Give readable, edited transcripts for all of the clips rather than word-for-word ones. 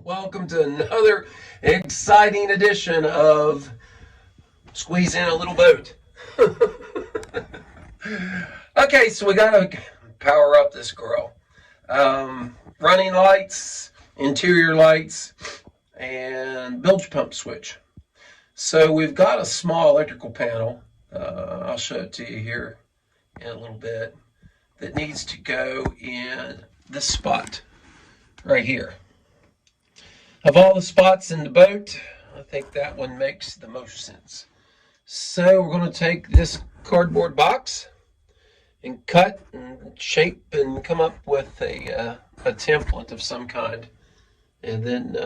Welcome to another exciting edition of Squeeze in a Little Boat. Okay, so we got to power up this girl. Running lights, interior lights, and bilge pump switch. So we've got a small electrical panel. I'll show it to you here in a little bit. That needs to go in this spot right here. Of all the spots in the boat, I think that one makes the most sense. So we're going to take this cardboard box and cut and shape and come up with a template of some kind, and then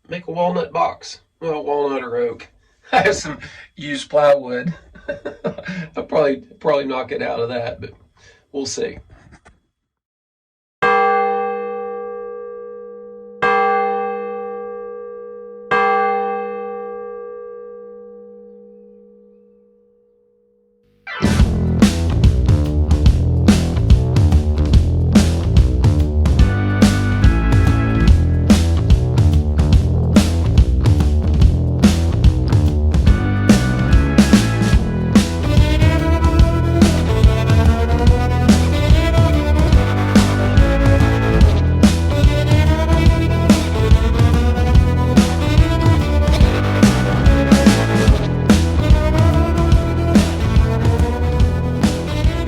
make a walnut box. Well, walnut or oak. I have some used plywood. I'll probably knock it out of that, but we'll see.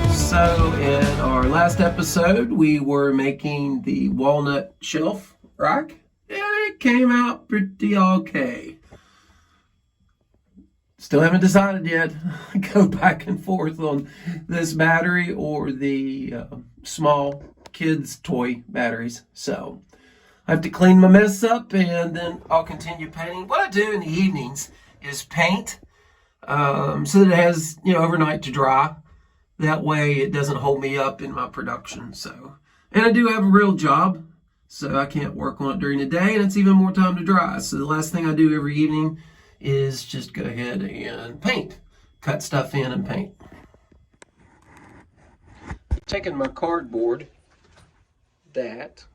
So in our last episode, we were making the walnut shelf rack. And it came out pretty okay. Still haven't decided yet. Go back and forth on this battery or the small kids' toy batteries. So I have to clean my mess up and then I'll continue painting. What I do in the evenings is paint so that it has, overnight to dry. That way it doesn't hold me up in my production. And I do have a real job, so I can't work on it during the day, and it's even more time to dry. So the last thing I do every evening is just go ahead and paint. Cut stuff in and paint. Taking my cardboard that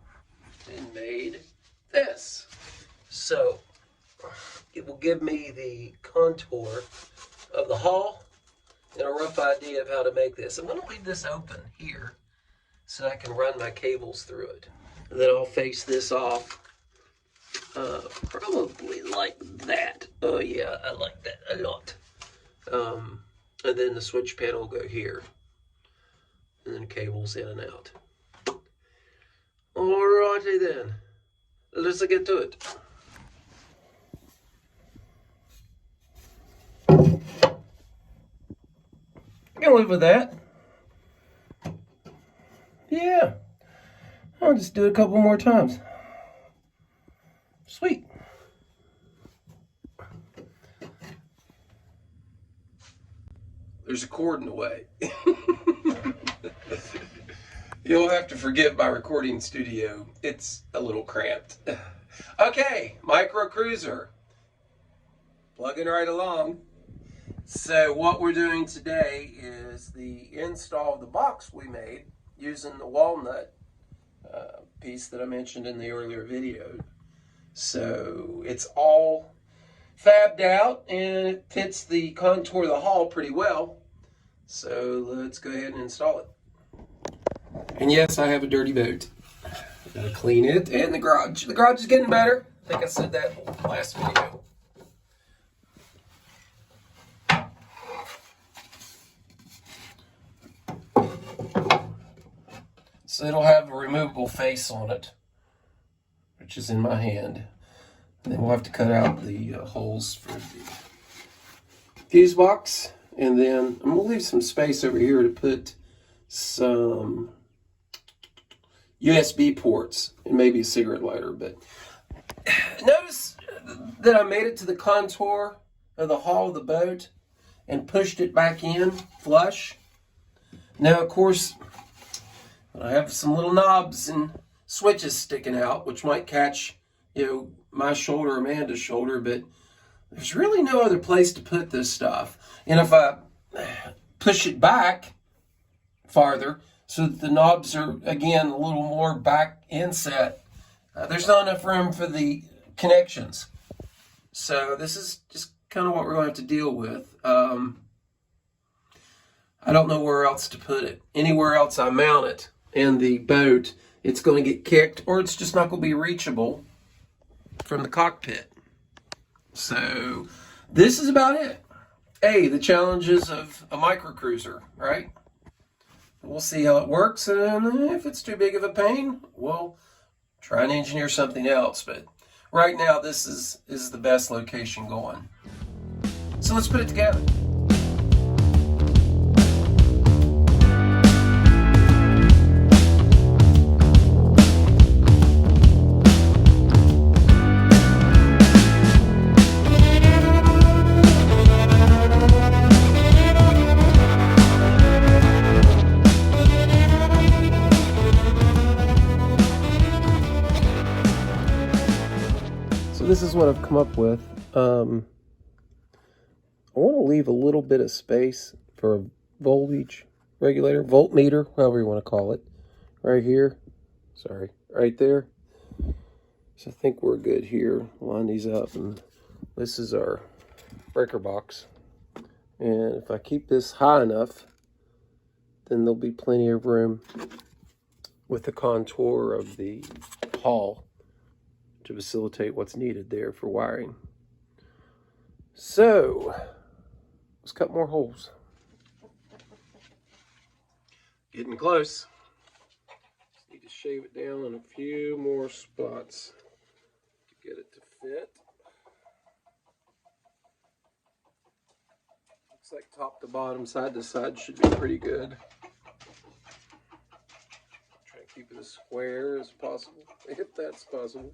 and made this. So it will give me the contour of the hull and a rough idea of how to make this. I'm going to leave this open here so I can run my cables through it. And then I'll face this off probably like that. Oh yeah, I like that a lot. And then the switch panel will go here. And then cables in and out. Alrighty then. Let's get to it. I can live with that. Yeah. I'll just do it a couple more times. Sweet. There's a cord in the way. You'll have to forgive my recording studio. It's a little cramped. Okay, microcruiser. Plugging right along. So what we're doing today is the install of the box we made using the walnut piece that I mentioned in the earlier video. So it's all fabbed out and it fits the contour of the hull pretty well. So let's go ahead and install it. And yes, I have a dirty boat. Gotta clean it and the garage. The garage is getting better. I think I said that in the last video. So it'll have a removable face on it, which is in my hand. And then we'll have to cut out the holes for the fuse box. And then I'm going to leave some space over here to put some USB ports and maybe a cigarette lighter. But notice that I made it to the contour of the hull of the boat and pushed it back in flush. Now, of course, I have some little knobs and switches sticking out, which might catch, my shoulder or Amanda's shoulder, but there's really no other place to put this stuff. And if I push it back farther so that the knobs are, again, a little more back inset, There's not enough room for the connections. So this is just kind of what we're going to have to deal with. I don't know where else to put it. Anywhere else I mount it in the boat, it's going to get kicked, or it's just not going to be reachable from the cockpit. So this is about it. Hey, the challenges of a microcruiser, right? We'll see how it works, and if it's too big of a pain, we'll try and engineer something else. But right now, this is the best location going. So let's put it together. So this is what I've come up with. I want to leave a little bit of space for a voltage regulator, voltmeter, however you want to call it, right here. Sorry, right there. So I think we're good here. Line these up, and this is our breaker box. And if I keep this high enough, then there'll be plenty of room with the contour of the hull to facilitate what's needed there for wiring. So let's cut more holes. Getting close. Just need to shave it down in a few more spots to get it to fit. Looks like top to bottom, side to side should be pretty good. Try to keep it as square as possible, if that's possible.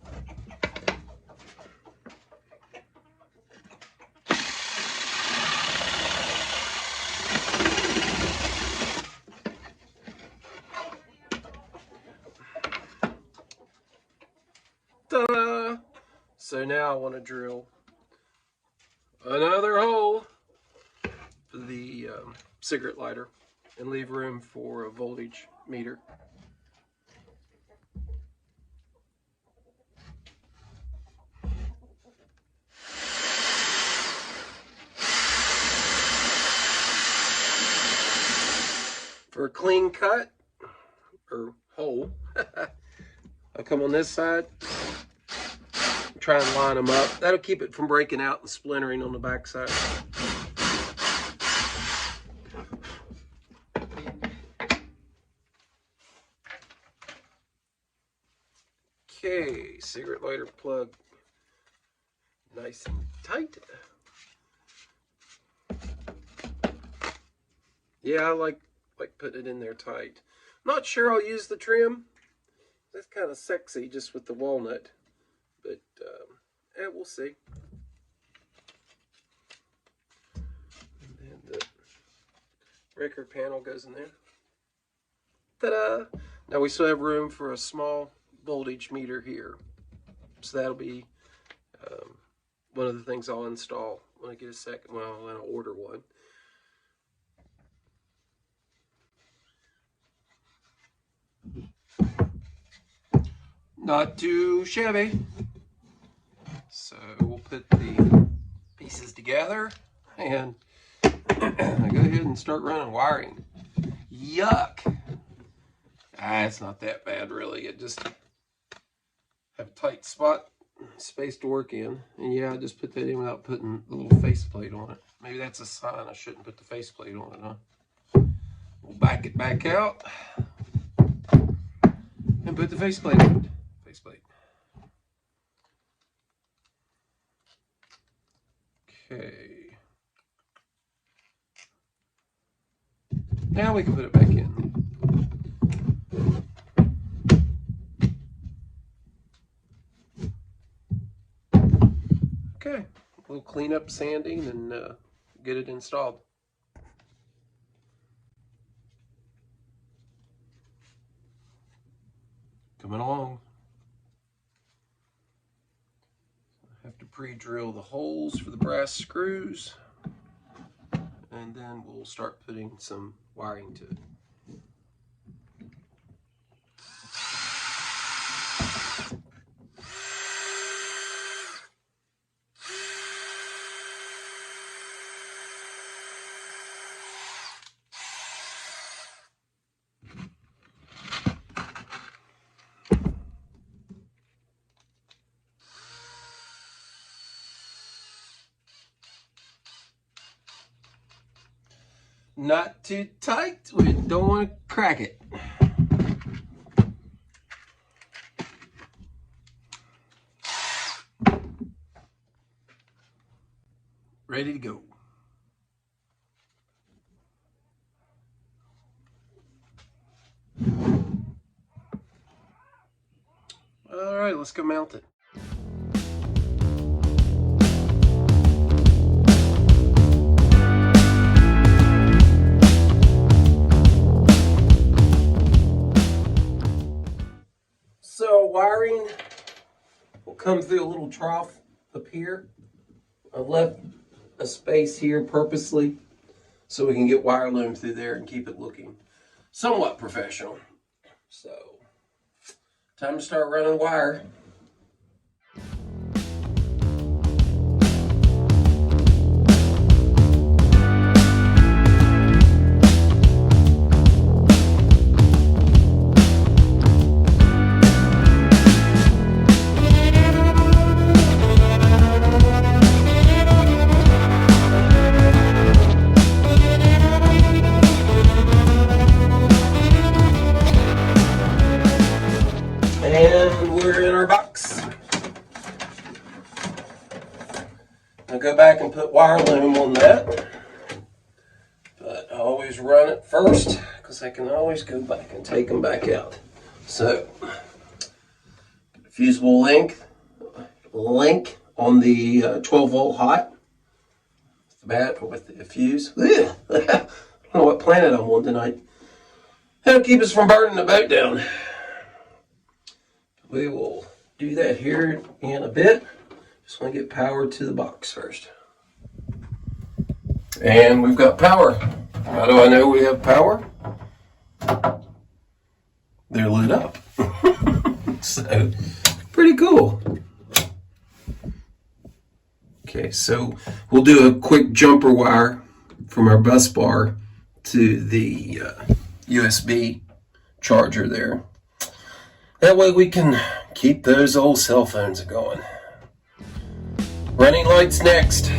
Ta-da! So now I want to drill another hole for the cigarette lighter and leave room for a voltage meter. For a clean cut or hole, I'll come on this side, try and line them up. That'll keep it from breaking out and splintering on the back side. Okay, cigarette lighter plug nice and tight. Yeah, I like putting it in there tight. Not sure I'll use the trim. That's kind of sexy just with the walnut, but yeah, we'll see. And then the breaker panel goes in there. Ta-da! Now we still have room for a small voltage meter here, so that'll be one of the things I'll install when I get a second. Well, when I order one. Not too shabby. So we'll put the pieces together and go ahead and start running wiring. Yuck! It's not that bad really. It just have a tight spot, space to work in. And yeah, I just put that in without putting the little faceplate on it. Maybe that's a sign I shouldn't put the faceplate on it, huh? We'll back it back out and put the faceplate on it. Faceplate. Okay. Now we can put it back in. Okay, a little cleanup sanding and get it installed. Coming along. I have to pre-drill the holes for the brass screws, and then we'll start putting some wiring to it. not too tight. We don't want to crack it. Ready to go. All right, let's go mount it. So wiring will come through a little trough up here. I've left a space here purposely so we can get wire loom through there and keep it looking somewhat professional. So, time to start running wire. And we're in our box. I'll go back and put wire loom on that. But I always run it first because I can always go back and take them back out. So, fusible link on the 12 volt hot. With the bat with the fuse. I don't know what planet I'm on tonight. That'll keep us from burning the boat down. We will do that here in a bit. Just want to get power to the box first. And we've got power. How do I know we have power? They're lit up. So, pretty cool. Okay, so we'll do a quick jumper wire from our bus bar to the USB charger there. That way we can keep those old cell phones going. Running lights next.